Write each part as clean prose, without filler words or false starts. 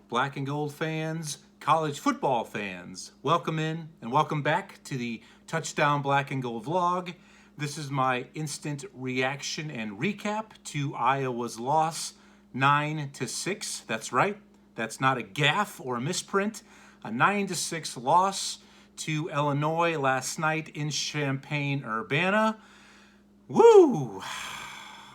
black and gold fans, college football fans. Welcome in and welcome back to the Touchdown Black and Gold vlog. This is my instant reaction and recap to Iowa's loss 9-6. That's right. That's not a gaffe or a misprint. A 9-6 loss to Illinois last night in Champaign-Urbana. Woo!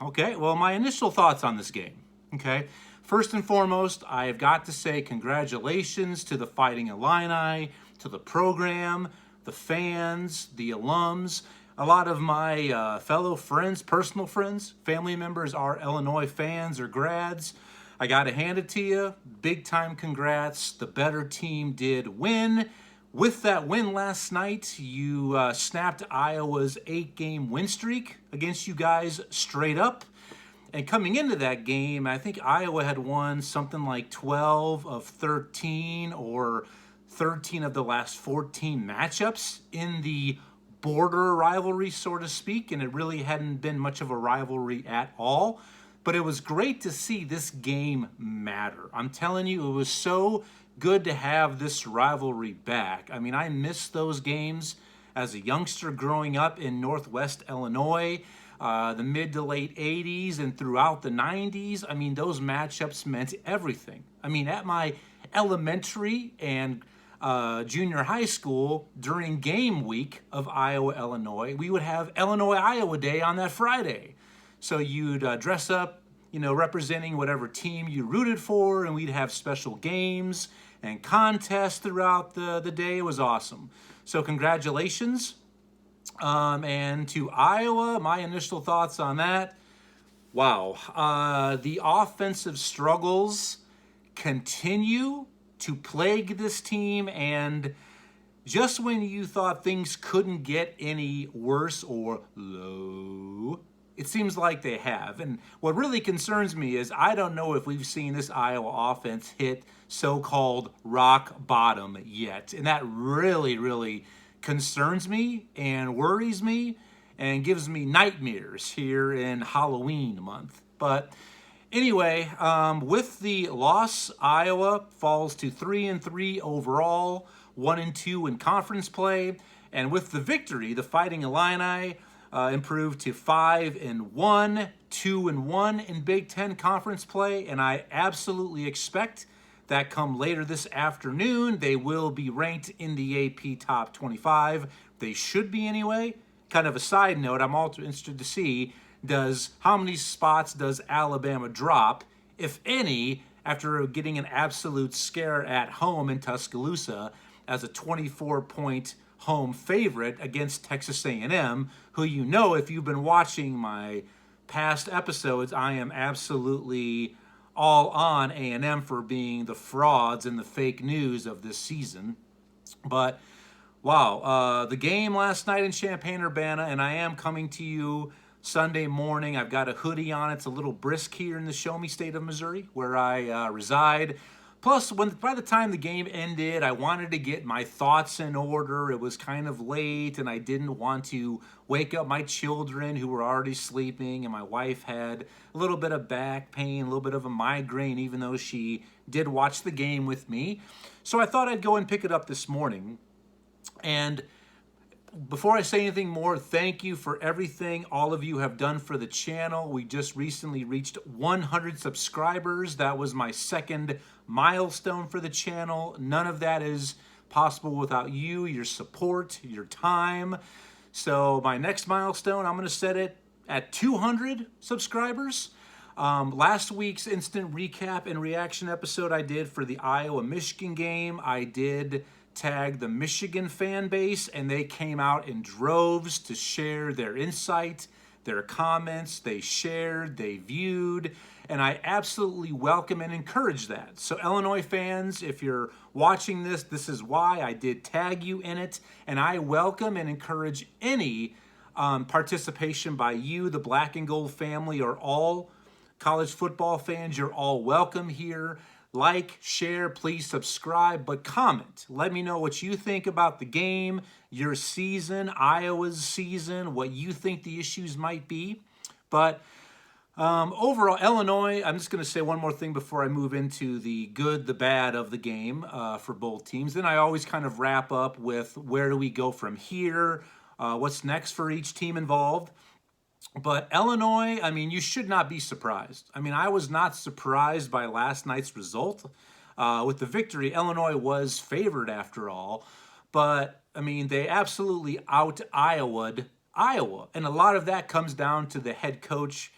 Okay, well, my initial thoughts on this game. Okay, first and foremost, I have got to say congratulations to the Fighting Illini, to the program, the fans, the alums. A lot of my fellow friends, personal friends, family members are Illinois fans or grads. I got to hand it to you. Big time congrats. The better team did win. With that win last night, you snapped Iowa's 8-game win streak against you guys straight up. And coming into that game, I think Iowa had won something like 12 of 13 or 13 of the last 14 matchups in the border rivalry, so to speak, and it really hadn't been much of a rivalry at all. But it was great to see this game matter. I'm telling you, it was so good to have this rivalry back. I mean, I missed those games as a youngster growing up in Northwest Illinois. The mid to late 80s and throughout the 90s, I mean, those matchups meant everything. I mean, at my elementary and junior high school, during game week of Iowa-Illinois, we would have Illinois-Iowa Day on that Friday. So you'd dress up, you know, representing whatever team you rooted for, and we'd have special games and contests throughout the day. It was awesome. So congratulations. And to Iowa, my initial thoughts on that, wow. The offensive struggles continue to plague this team, and just when you thought things couldn't get any worse or low, it seems like they have. And what really concerns me is I don't know if we've seen this Iowa offense hit so-called rock bottom yet. And that really concerns me and worries me and gives me nightmares here in Halloween month. But anyway, with the loss, Iowa falls to 3-3 overall, 1-2 in conference play. And with the victory, the Fighting Illini improved to 5-1, 2-1 in Big Ten conference play. And I absolutely expect that come later this afternoon, they will be ranked in the AP Top 25. They should be anyway. Kind of a side note, I'm also interested to see how many spots does Alabama drop, if any, after getting an absolute scare at home in Tuscaloosa as a 24-point home favorite against Texas A&M, who, you know, if you've been watching my past episodes, I am absolutely all on A&M for being the frauds and the fake news of this season. But wow, the game last night in Champaign-Urbana, and I am coming to you Sunday morning. I've got a hoodie on. It's a little brisk here in the Show Me State of Missouri, where I reside. Plus, by the time the game ended, I wanted to get my thoughts in order. It was kind of late, and I didn't want to wake up my children who were already sleeping, and my wife had a little bit of back pain, a little bit of a migraine, even though she did watch the game with me. So I thought I'd go and pick it up this morning. And before I say anything more, thank you for everything all of you have done for the channel. We just recently reached 100 subscribers. That was my second milestone for the channel. None of that is possible without you, your support, your time. So my next milestone, I'm going to set it at 200 subscribers. Last week's instant recap and reaction episode I did for the Iowa-Michigan game, I did tag the Michigan fan base, and they came out in droves to share their insight, their comments. They shared, they viewed, and I absolutely welcome and encourage that. So Illinois fans, if you're watching this, this is why I did tag you in it, and I welcome and encourage any participation by you, the Black and Gold family, or all college football fans. You're all welcome here. Like, share, please subscribe, but comment. Let me know what you think about the game, your season, Iowa's season, what you think the issues might be. But Overall, Illinois, I'm just going to say one more thing before I move into the good, the bad of the game for both teams. Then I always kind of wrap up with where do we go from here, what's next for each team involved. But Illinois, I mean, you should not be surprised. I mean, I was not surprised by last night's result. With the victory, Illinois was favored after all. But, I mean, they absolutely out-Iowa'd Iowa. And a lot of that comes down to the head coach,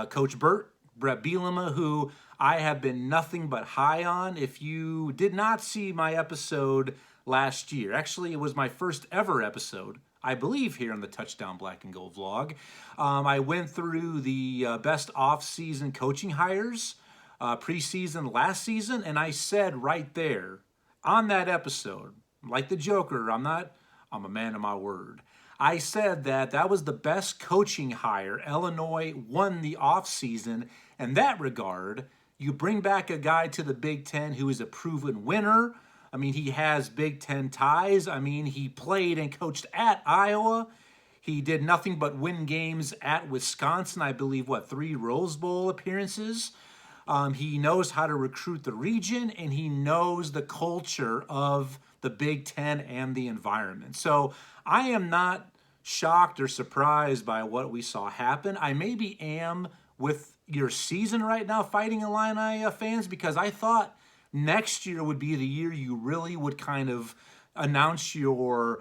Coach Brett Bielema, who I have been nothing but high on. If you did not see my episode last year, actually, it was my first ever episode, I believe, here on the Touchdown Black and Gold vlog. I went through the best off-season coaching hires, preseason last season, and I said right there on that episode, like the Joker, I'm a man of my word. I said that that was the best coaching hire Illinois won the offseason. In that regard, you bring back a guy to the Big Ten who is a proven winner. I mean, he has Big Ten ties. I mean, he played and coached at Iowa. He did nothing but win games at Wisconsin. I believe, 3 Rose Bowl appearances. He knows how to recruit the region, and he knows the culture of the Big Ten and the environment. So I am not shocked or surprised by what we saw happen. I maybe am with your season right now, Fighting Illini fans, because I thought next year would be the year you really would kind of announce your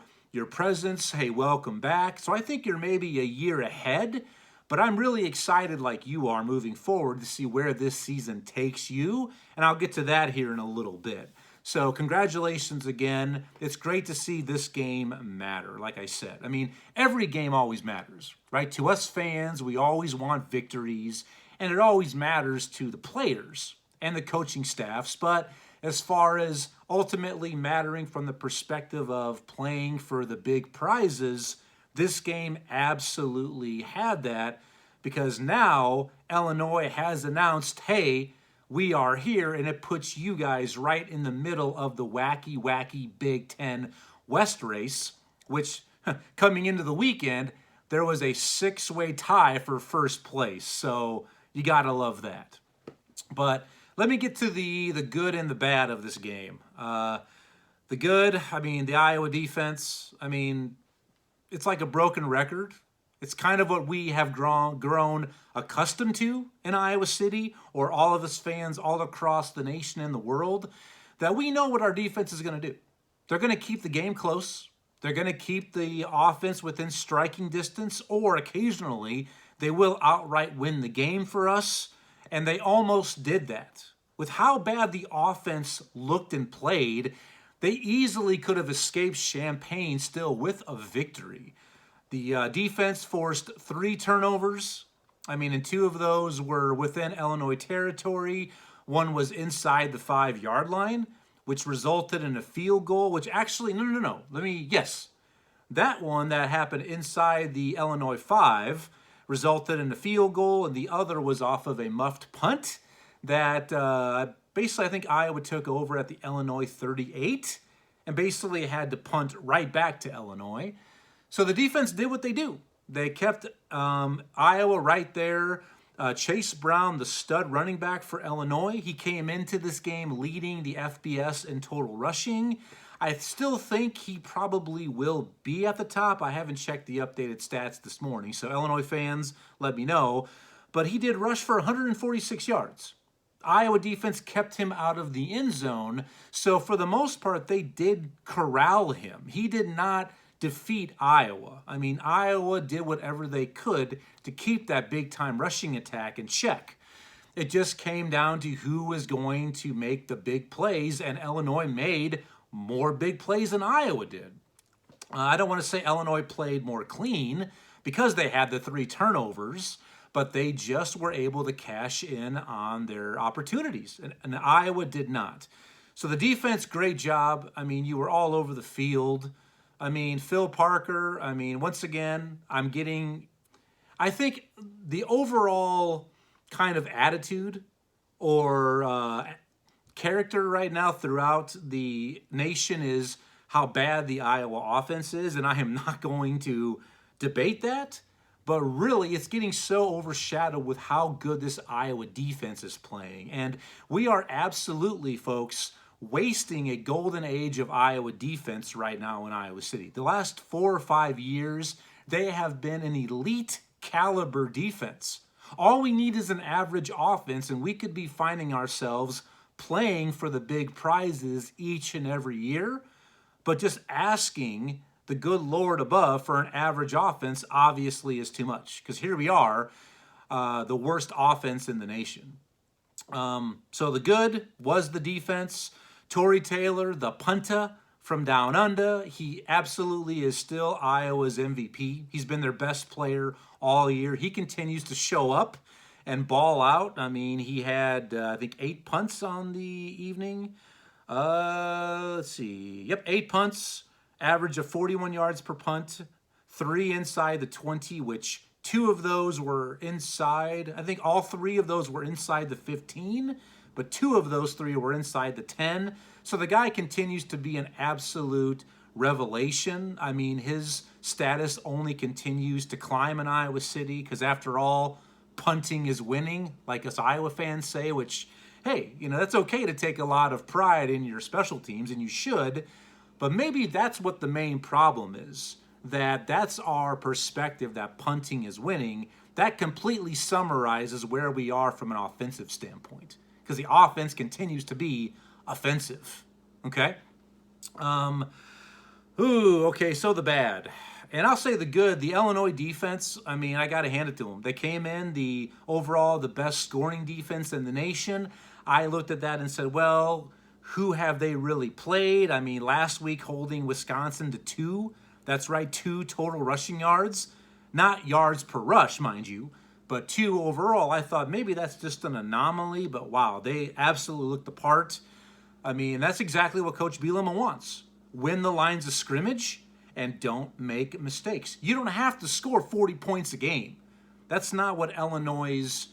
presence. Hey, welcome back. So I think you're maybe a year ahead, but I'm really excited like you are moving forward to see where this season takes you, and I'll get to that here in a little bit. So congratulations again. It's great to see this game matter, like I said. I mean, every game always matters, right? To us fans, we always want victories, and it always matters to the players and the coaching staffs. But as far as ultimately mattering from the perspective of playing for the big prizes, this game absolutely had that, because now Illinois has announced, hey, we are here, and it puts you guys right in the middle of the wacky Big Ten West race, which coming into the weekend, there was a 6-way tie for first place. So you got to love that. But let me get to the good and the bad of this game. The good, I mean, the Iowa defense, I mean, it's like a broken record. It's kind of what we have grown accustomed to in Iowa City, or all of us fans all across the nation and the world, that we know what our defense is going to do. They're going to keep the game close. They're going to keep the offense within striking distance, or occasionally they will outright win the game for us, and they almost did that. With how bad the offense looked and played, they easily could have escaped Champaign still with a victory. The defense forced 3 turnovers. I mean, and 2 of those were within Illinois territory. One was inside the 5-yard line, which resulted in a field goal, which actually, no. That one that happened inside the Illinois 5 resulted in a field goal, and the other was off of a muffed punt that basically I think Iowa took over at the Illinois 38 and basically had to punt right back to Illinois. So the defense did what they do. They kept Iowa right there. Chase Brown, the stud running back for Illinois, he came into this game leading the FBS in total rushing. I still think he probably will be at the top. I haven't checked the updated stats this morning, so Illinois fans, let me know. But he did rush for 146 yards. Iowa defense kept him out of the end zone, so for the most part, they did corral him. He did not defeat Iowa. I mean, Iowa did whatever they could to keep that big-time rushing attack in check. It just came down to who was going to make the big plays, and Illinois made more big plays than Iowa did. I don't want to say Illinois played more clean because they had the 3 turnovers, but they just were able to cash in on their opportunities, and Iowa did not. So the defense, great job. I mean, you were all over the field. I mean, Phil Parker, I mean, once again, I think the overall kind of attitude or character right now throughout the nation is how bad the Iowa offense is, and I am not going to debate that. But really, it's getting so overshadowed with how good this Iowa defense is playing. And we are absolutely, folks, wasting a golden age of Iowa defense right now in Iowa City. The last 4 or 5 years, they have been an elite caliber defense. All we need is an average offense, and we could be finding ourselves playing for the big prizes each and every year. But just asking the good Lord above for an average offense obviously is too much, because here we are, the worst offense in the nation. So the good was the defense. Tory Taylor, the punter from down under, he absolutely is still Iowa's MVP. He's been their best player all year. He continues to show up and ball out. I mean, he had, I think, 8 punts on the evening. Let's see. Yep, 8 punts, average of 41 yards per punt, 3 inside the 20, which 2 of those were inside. I think all 3 of those were inside the 15, but 2 of those 3 were inside the 10. So the guy continues to be an absolute revelation. I mean, his status only continues to climb in Iowa City because, after all, punting is winning, like us Iowa fans say, which, hey, you know, that's okay to take a lot of pride in your special teams, and you should, but maybe that's what the main problem is, that's our perspective, that punting is winning. That completely summarizes where we are from an offensive standpoint, because the offense continues to be offensive, okay? Okay, so the bad. And I'll say the good, the Illinois defense, I mean, I got to hand it to them. They came in the best scoring defense in the nation. I looked at that and said, well, who have they really played? I mean, last week holding Wisconsin to 2. That's right, 2 total rushing yards. Not yards per rush, mind you, but 2 overall. I thought maybe that's just an anomaly, but wow, they absolutely looked the part. I mean, that's exactly what Coach Bielema wants. Win the lines of scrimmage and don't make mistakes. You don't have to score 40 points a game. That's not what Illinois'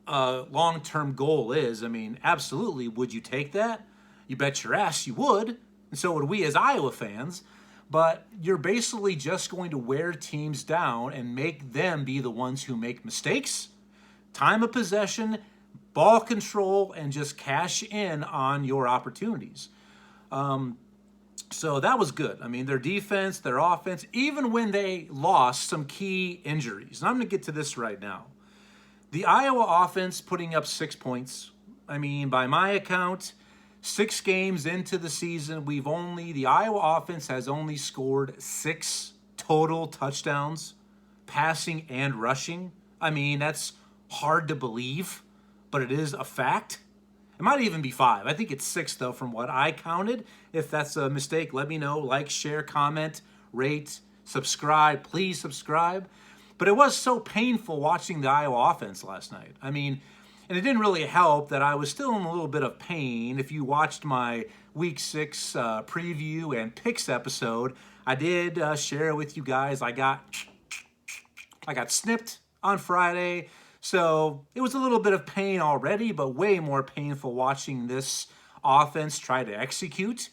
long-term goal is. I mean, absolutely, would you take that? You bet your ass you would, and so would we as Iowa fans. But you're basically just going to wear teams down and make them be the ones who make mistakes. Time of possession, ball control, and just cash in on your opportunities. So that was good. I mean, their defense, their offense, even when they lost some key injuries. And I'm going to get to this right now. The Iowa offense putting up 6 points. I mean, by my account, 6 games into the season, the Iowa offense has only scored 6 total touchdowns, passing and rushing. I mean, that's hard to believe, but it is a fact. It might even be 5. I think it's 6, though, from what I counted. If that's a mistake, let me know. Like, share, comment, rate, subscribe. Please subscribe. But it was so painful watching the Iowa offense last night. I mean, and it didn't really help that I was still in a little bit of pain. If you watched my Week 6 preview and picks episode, I did share with you guys. I got snipped on Friday. So it was a little bit of pain already, but way more painful watching this offense try to execute.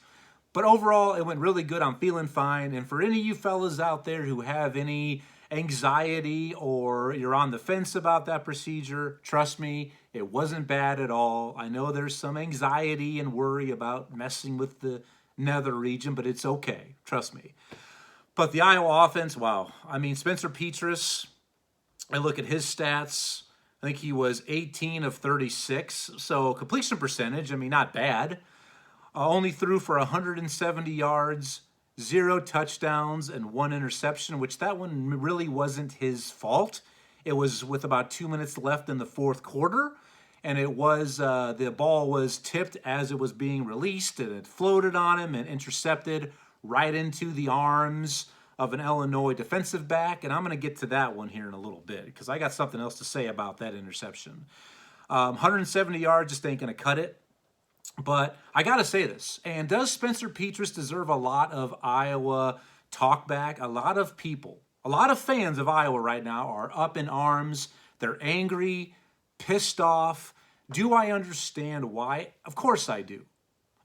But overall, it went really good. I'm feeling fine. And for any of you fellas out there who have any anxiety or you're on the fence about that procedure, trust me, it wasn't bad at all. I know there's some anxiety and worry about messing with the nether region, but it's okay. Trust me. But the Iowa offense, wow. I mean, Spencer Petras, I look at his stats. I think he was 18 of 36. So completion percentage, I mean, not bad. Only threw for 170 yards, 0 touchdowns, and 1 interception, which that one really wasn't his fault. It was with about 2 minutes left in the fourth quarter, and it was the ball was tipped as it was being released, and it floated on him and intercepted right into the arms of an Illinois defensive back, and I'm going to get to that one here in a little bit because I got something else to say about that interception. 170 yards just ain't going to cut it. But I got to say this, and does Spencer Petras deserve a lot of Iowa talkback? A lot of people, a lot of fans of Iowa right now are up in arms. They're angry, pissed off. Do I understand why? Of course I do.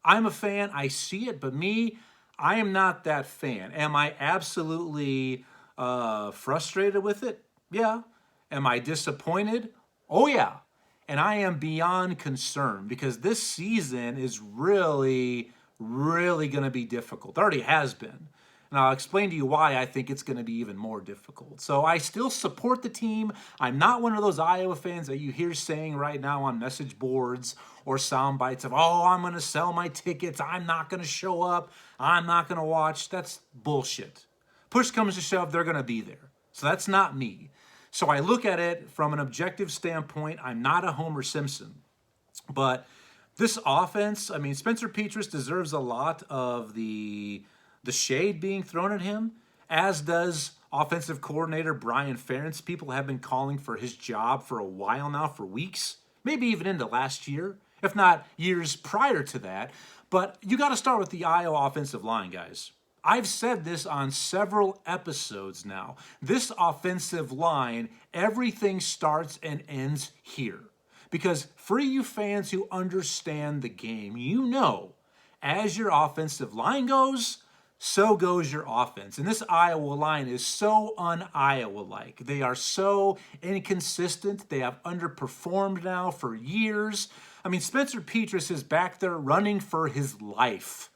I'm a fan. I see it, but me, I am not that fan. Am I absolutely frustrated with it? Yeah. Am I disappointed? Oh, yeah. And I am beyond concerned because this season is really, really going to be difficult. It already has been. And I'll explain to you why I think it's going to be even more difficult. So I still support the team. I'm not one of those Iowa fans that you hear saying right now on message boards or sound bites of, oh, I'm going to sell my tickets. I'm not going to show up. I'm not going to watch. That's bullshit. Push comes to shove, they're going to be there. So that's not me. So I look at it from an objective standpoint. I'm not a Homer Simpson. But this offense, I mean, Spencer Petras deserves a lot of the shade being thrown at him, as does offensive coordinator Brian Ferentz. People have been calling for his job for a while now, for weeks, maybe even into last year, if not years prior to that. But you got to start with the Iowa offensive line, guys. I've said this on several episodes now. This offensive line, everything starts and ends here. Because for you fans who understand the game, you know, as your offensive line goes, so goes your offense. And this Iowa line is so un-Iowa-like. They are so inconsistent. They have underperformed now for years. I mean, Spencer Petras is back there running for his life.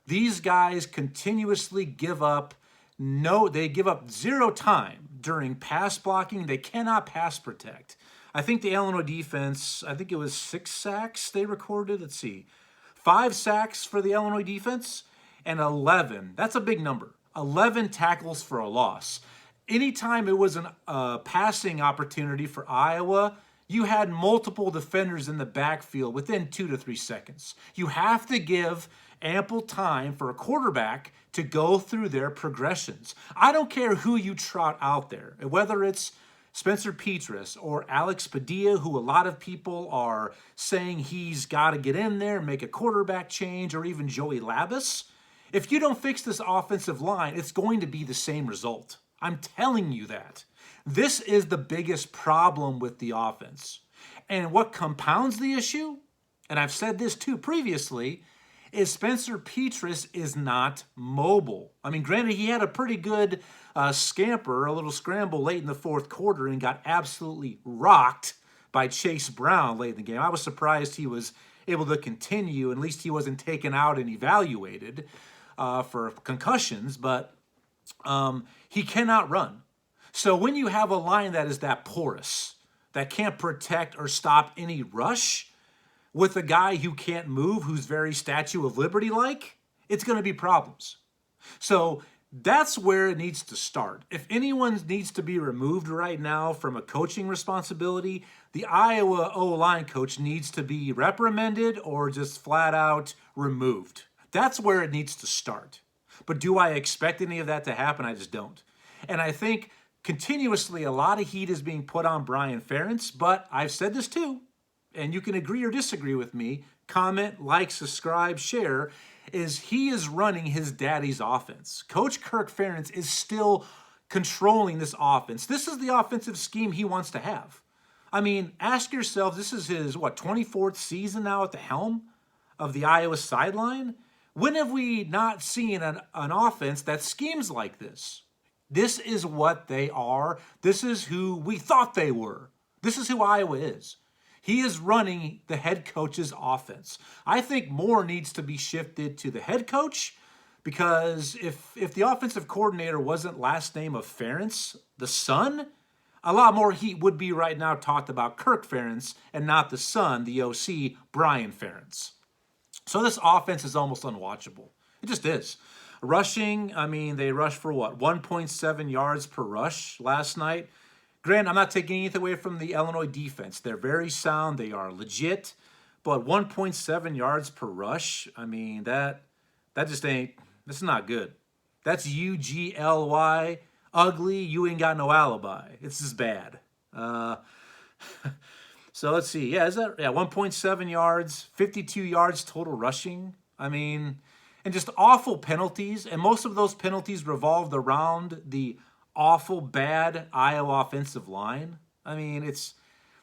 These guys continuously give up they give up zero time during pass blocking. They cannot pass protect. I think the Illinois defense, I think it was 6 sacks they recorded. Let's see. 5 sacks for the Illinois defense and 11. That's a big number. 11 tackles for a loss. Anytime it was a passing opportunity for Iowa, you had multiple defenders in the backfield within 2 to 3 seconds. You have to give ample time for a quarterback to go through their progressions. I don't care who you trot out there, whether it's Spencer Petras or Alex Padilla, who a lot of people are saying he's got to get in there, make a quarterback change, or even Joey Labus. If you don't fix this offensive line, it's going to be the same result. I'm telling you that. This is the biggest problem with the offense. And what compounds the issue, and I've said this too previously, is Spencer Petras is not mobile. I mean, granted, he had a pretty good scamper, a little scramble late in the fourth quarter and got absolutely rocked by Chase Brown late in the game. I was surprised he was able to continue. At least he wasn't taken out and evaluated for concussions, but he cannot run. So when you have a line that is that porous, that can't protect or stop any rush, with a guy who can't move, who's very Statue of Liberty-like, it's going to be problems. So that's where it needs to start. If anyone needs to be removed right now from a coaching responsibility, the Iowa O-line coach needs to be reprimanded or just flat out removed. That's where it needs to start. But do I expect any of that to happen? I just don't. And I think continuously a lot of heat is being put on Brian Ferentz, but I've said this too, and you can agree or disagree with me, comment, like, subscribe, share, is he is running his daddy's offense. Coach Kirk Ferentz is still controlling this offense. This is the offensive scheme he wants to have. I mean, ask yourself, this is his, 24th season now at the helm of the Iowa sideline? When have we not seen an offense that schemes like this? This is what they are. This is who we thought they were. This is who Iowa is. He is running the head coach's offense. I think more needs to be shifted to the head coach, because if the offensive coordinator wasn't last name of Ferentz, the son, a lot more heat would be right now talked about Kirk Ferentz and not the son, the OC, Brian Ferentz. So this offense is almost unwatchable. It just is. Rushing, I mean, they rushed for what? 1.7 yards per rush last night. Granted, I'm not taking anything away from the Illinois defense. They're very sound. They are legit. But 1.7 yards per rush, I mean, that just ain't, that's not good. That's UGLY, ugly, you ain't got no alibi. It's just bad. So let's see. Yeah, 1.7 yards, 52 yards total rushing. I mean, and just awful penalties. And most of those penalties revolved around the awful, bad Iowa offensive line. I mean,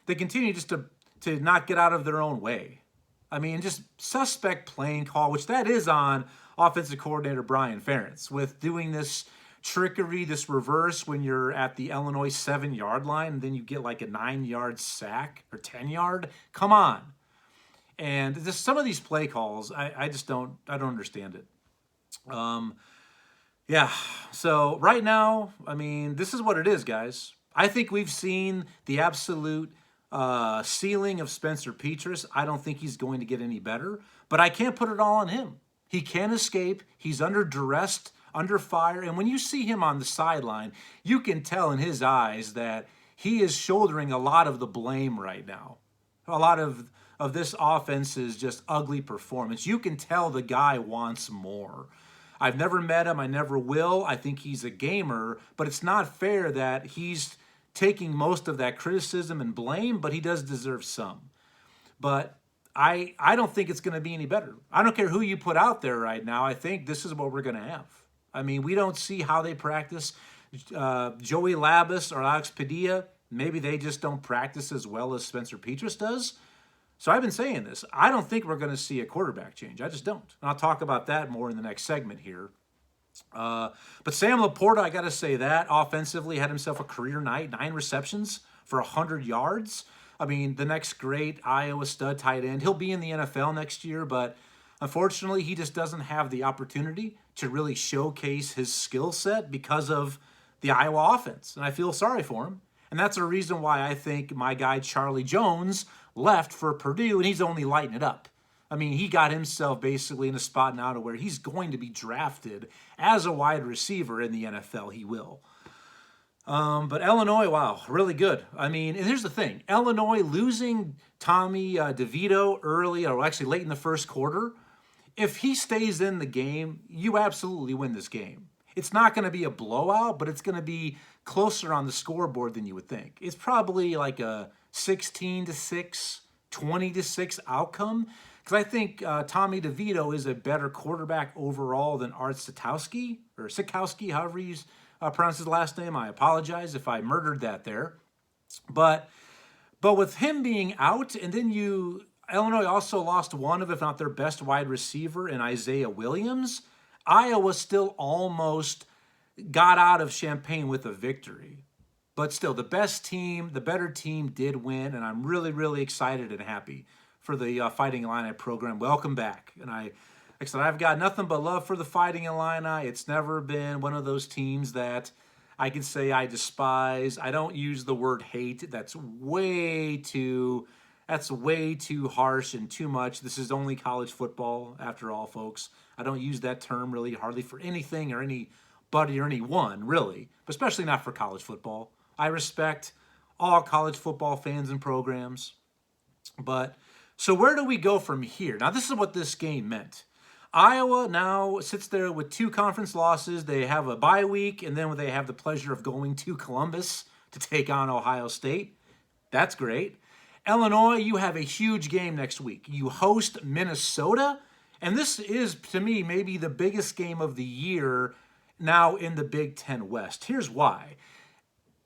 they continue just to not get out of their own way. I mean, just suspect playing call, which that is on offensive coordinator Brian Ferentz, with doing this trickery, this reverse when you're at the Illinois 7-yard line and then you get like a 9-yard sack or 10-yard. Come on. And just some of these play calls, I don't understand it. Yeah, so right now, I mean, this is what it is, guys. I think we've seen the absolute ceiling of Spencer Petras. I don't think he's going to get any better, but I can't put it all on him. He can't escape. He's under duress, under fire, and when you see him on the sideline, you can tell in his eyes that he is shouldering a lot of the blame right now. A lot of this offense's just ugly performance. You can tell the guy wants more. I've never met him. I never will. I think he's a gamer, but it's not fair that he's taking most of that criticism and blame, but he does deserve some. But I don't think it's going to be any better. I don't care who you put out there right now. I think this is what we're going to have. I mean, we don't see how they practice. Joey Labas or Alex Padilla, maybe they just don't practice as well as Spencer Petras does. So I've been saying this. I don't think we're going to see a quarterback change. I just don't. And I'll talk about that more in the next segment here. But Sam Laporta, I got to say that, offensively had himself a career night, 9 receptions for 100 yards. I mean, the next great Iowa stud tight end. He'll be in the NFL next year, but unfortunately, he just doesn't have the opportunity to really showcase his skill set because of the Iowa offense. And I feel sorry for him. And that's a reason why I think my guy Charlie Jones left for Purdue, and he's only lighting it up. I mean, he got himself basically in a spot now to where he's going to be drafted as a wide receiver in the NFL. He will. But Illinois, wow, really good. I mean, and here's the thing. Illinois losing Tommy DeVito early, or actually late in the first quarter, if he stays in the game, you absolutely win this game. It's not going to be a blowout, but it's going to be closer on the scoreboard than you would think. It's probably like a 16-6, 20-6 outcome. Because I think Tommy DeVito is a better quarterback overall than Art Sikowski, or Sikowski, however you pronounce his last name. I apologize if I murdered that there. But with him being out, and then Illinois also lost one of, if not their best wide receiver in Isaiah Williams. Iowa still almost got out of Champaign with a victory. But still, the best team, the better team did win, and I'm really, really excited and happy for the Fighting Illini program. Welcome back. And like I said, I've got nothing but love for the Fighting Illini. It's never been one of those teams that I can say I despise. I don't use the word hate. That's way too harsh and too much. This is only college football, after all, folks. I don't use that term really hardly for anything or anybody or anyone, really, but especially not for college football. I respect all college football fans and programs. But so where do we go from here? Now, this is what this game meant. Iowa now sits there with 2 conference losses. They have a bye week, and then they have the pleasure of going to Columbus to take on Ohio State. That's great. Illinois, you have a huge game next week. You host Minnesota, and this is, to me, maybe the biggest game of the year now in the Big Ten West. Here's why.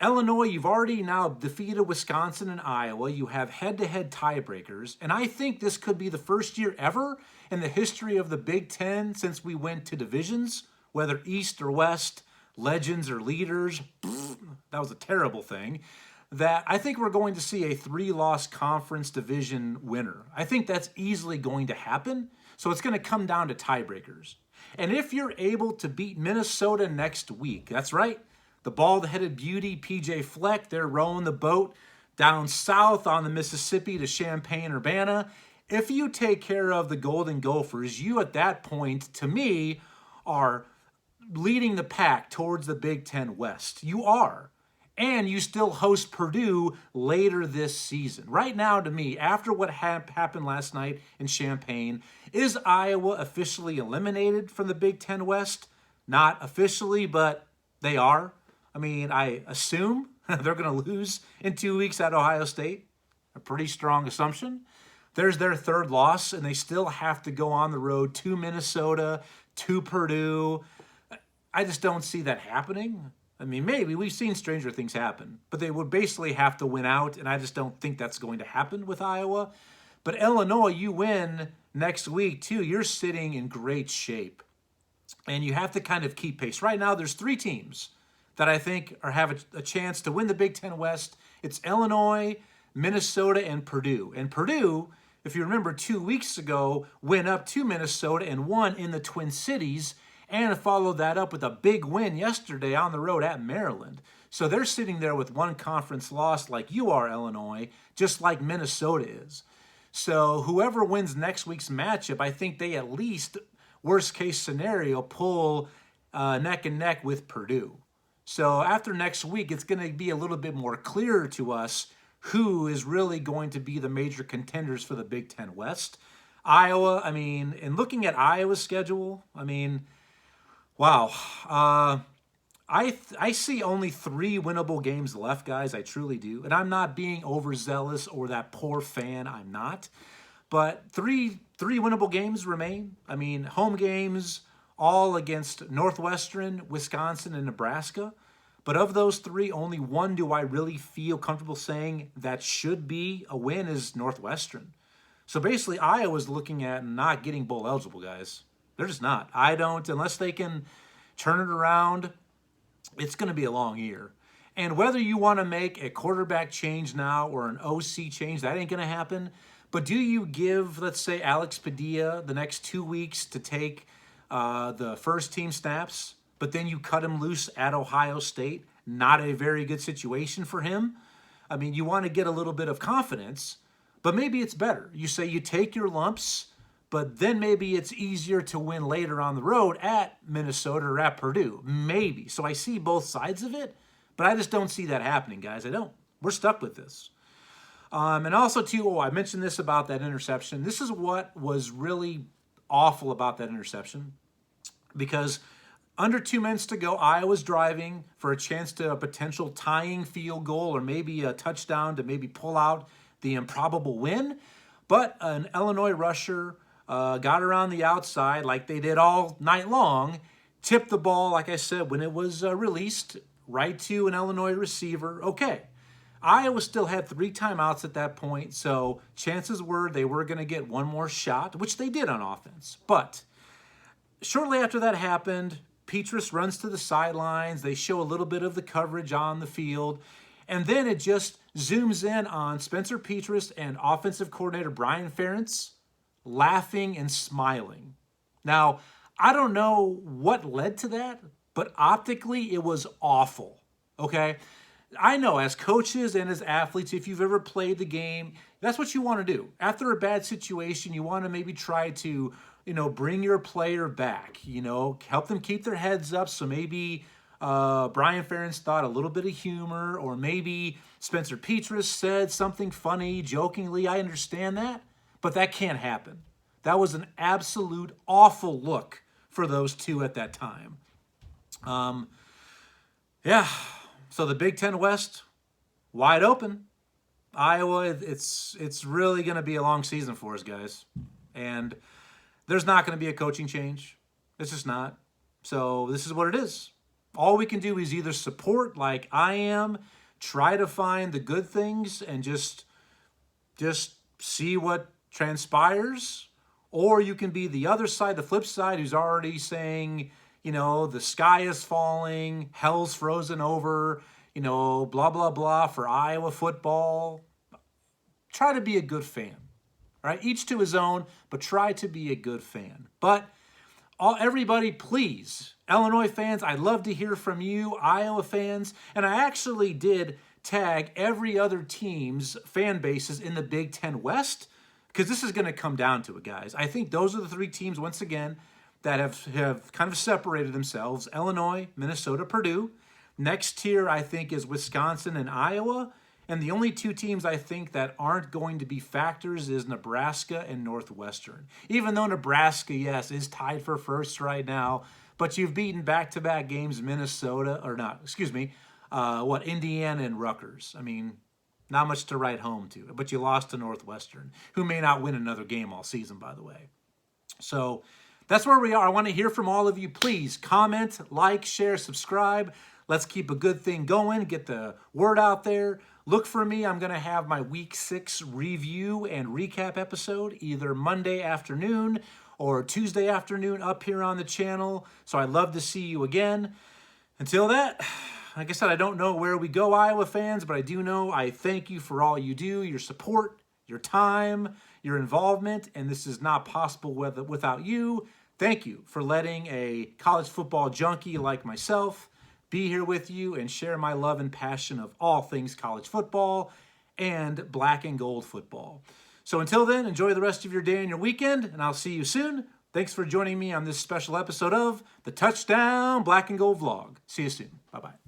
Illinois, you've already now defeated Wisconsin and Iowa. You have head-to-head tiebreakers, and I think this could be the first year ever in the history of the Big Ten since we went to divisions, whether East or West, legends or leaders. That was a terrible thing. That I think we're going to see a 3-loss conference division winner. I think that's easily going to happen. So it's going to come down to tiebreakers. And if you're able to beat Minnesota next week, that's right, the bald-headed beauty, PJ Fleck, they're rowing the boat down south on the Mississippi to Champaign-Urbana. If you take care of the Golden Gophers, you at that point, to me, are leading the pack towards the Big Ten West. You are. And you still host Purdue later this season. Right now, to me, after what happened last night in Champaign, is Iowa officially eliminated from the Big Ten West? Not officially, but they are. I mean, I assume they're going to lose in 2 weeks at Ohio State. A pretty strong assumption. There's their 3rd loss, and they still have to go on the road to Minnesota, to Purdue. I just don't see that happening. I mean, maybe we've seen stranger things happen, but they would basically have to win out, and I just don't think that's going to happen with Iowa. But Illinois, you win next week, too. You're sitting in great shape and you have to kind of keep pace. Right now, there's three teams that I think have a chance to win the Big Ten West. It's Illinois, Minnesota, and Purdue. And Purdue, if you remember, 2 weeks ago, went up to Minnesota and won in the Twin Cities, and followed that up with a big win yesterday on the road at Maryland. So they're sitting there with one conference loss like you are, Illinois, just like Minnesota is. So whoever wins next week's matchup, I think they at least, worst case scenario, pull neck and neck with Purdue. So after next week, it's going to be a little bit more clear to us who is really going to be the major contenders for the Big Ten West. Iowa, I mean, in looking at Iowa's schedule, I mean, wow. I see only 3 winnable games left, guys. I truly do. And I'm not being overzealous or that poor fan. I'm not. But three winnable games remain. I mean, home games all against Northwestern, Wisconsin, and Nebraska. But of those 3, only one do I really feel comfortable saying that should be a win is Northwestern. So basically, Iowa's looking at not getting bowl eligible, guys. They're just not. I don't, unless they can turn it around, it's going to be a long year. And whether you want to make a quarterback change now or an OC change, that ain't going to happen. But do you give, let's say, Alex Padilla the next 2 weeks to take the first team snaps, but then you cut him loose at Ohio State? Not a very good situation for him. I mean, you want to get a little bit of confidence, but maybe it's better. You say you take your lumps, but then maybe it's easier to win later on the road at Minnesota or at Purdue. Maybe. So I see both sides of it, but I just don't see that happening, guys. I don't. We're stuck with this. And also, too, I mentioned this about that interception. This is what was really awful about that interception, because under 2 minutes to go, Iowa's driving for a chance to a potential tying field goal or maybe a touchdown to maybe pull out the improbable win. But an Illinois rusher got around the outside like they did all night long, tipped the ball, like I said, when it was released, right to an Illinois receiver. Okay. Iowa still had 3 timeouts at that point, so chances were they were going to get one more shot, which they did on offense. But shortly after that happened, Petras runs to the sidelines. They show a little bit of the coverage on the field, and then it just zooms in on Spencer Petras and offensive coordinator Brian Ferentz laughing and smiling. Now, I don't know what led to that, but optically it was awful, okay? I know as coaches and as athletes, if you've ever played the game, that's what you want to do. After a bad situation, you want to maybe try to, bring your player back, help them keep their heads up. So maybe Brian Ferentz thought a little bit of humor, or maybe Spencer Petras said something funny, jokingly. I understand that, but that can't happen. That was an absolute awful look for those two at that time. Yeah. So the Big Ten West, wide open. Iowa, it's really going to be a long season for us, guys. And there's not going to be a coaching change. It's just not. So this is what it is. All we can do is either support like I am, try to find the good things and just see what transpires, or you can be the other side, the flip side, who's already saying, the sky is falling, hell's frozen over, blah, blah, blah for Iowa football. Try to be a good fan, right? Each to his own, but try to be a good fan. But everybody, please, Illinois fans, I'd love to hear from you, Iowa fans. And I actually did tag every other team's fan bases in the Big Ten West, because this is going to come down to it, guys. I think those are the 3 teams, once again, that have kind of separated themselves: Illinois, Minnesota, Purdue. Next tier, I think, is Wisconsin and Iowa. And the only 2 teams I think that aren't going to be factors is Nebraska and Northwestern. Even though Nebraska, yes, is tied for first right now, but you've beaten back-to-back games Indiana and Rutgers. I mean, not much to write home to, but you lost to Northwestern, who may not win another game all season, by the way. So that's where we are. I want to hear from all of you. Please comment, like, share, subscribe. Let's keep a good thing going. Get the word out there. Look for me. I'm going to have my Week 6 review and recap episode either Monday afternoon or Tuesday afternoon up here on the channel. So I'd love to see you again. Until that, like I said, I don't know where we go, Iowa fans, but I do know I thank you for all you do, your support, your time, your involvement, and this is not possible without you. Thank you for letting a college football junkie like myself be here with you and share my love and passion of all things college football and black and gold football. So until then, enjoy the rest of your day and your weekend, and I'll see you soon. Thanks for joining me on this special episode of the Touchdown Black and Gold Vlog. See you soon. Bye-bye.